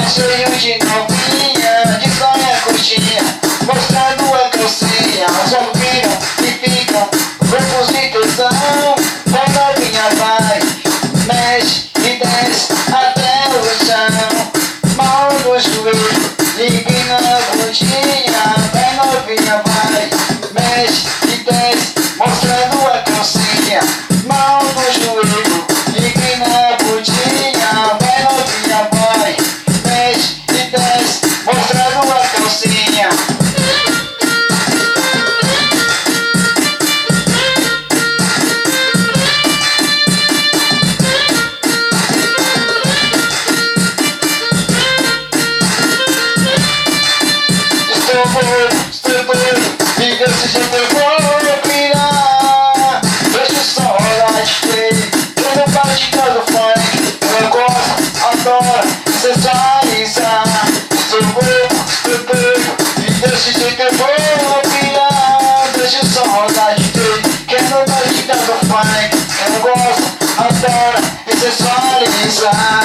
cheio de novinha, de saia curtinha, mostrando a calcinha. Só viram e ficam loucos de tesão. Vai novinha, vai, mexe e desce até o chão. Mal no joelho, ligue na bundinha. Vai novinha, vai, mexe e desce, mostrando a calcinha. Mal no joelho, ligue na bundinha. Vai novinha, vai, mexe e desce, mostrando a calcinha. Estou doido, e desse jeito eu vou pirar. Deixa o som rolar de play, eu não paro de todo funk. Eu gosto, adoro, sensualizar. Estou doido, e desse jeito eu vou pirar. Deixa o som rolar de play, que eu não paro de todo funk. Eu gosto, adoro, sensualizar.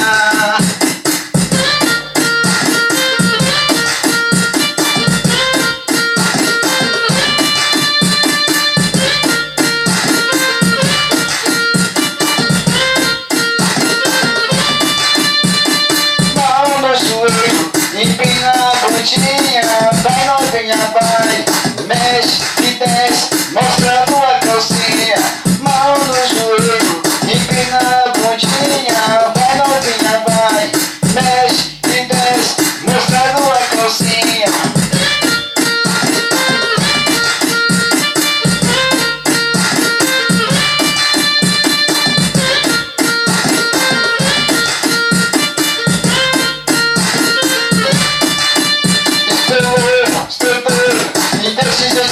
Empina a bundinha, vai novinha, vai, mexe e desce, mostrando a calcinha. Mão no joelho, empina a bundinha, vai novinha, vai, mexe e desce, mostrando a calcinha.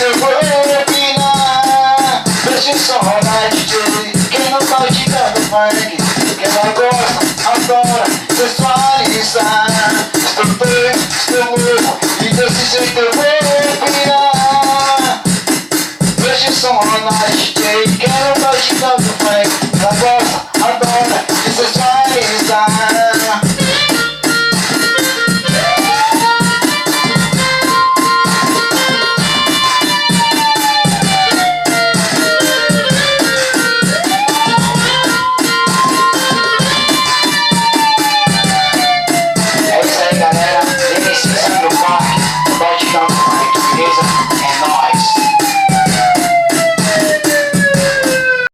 Eu vou opinar. Deixa o som rolar, DJ. Quem não tá de dando funk, quem não gosta, adora sensualizar.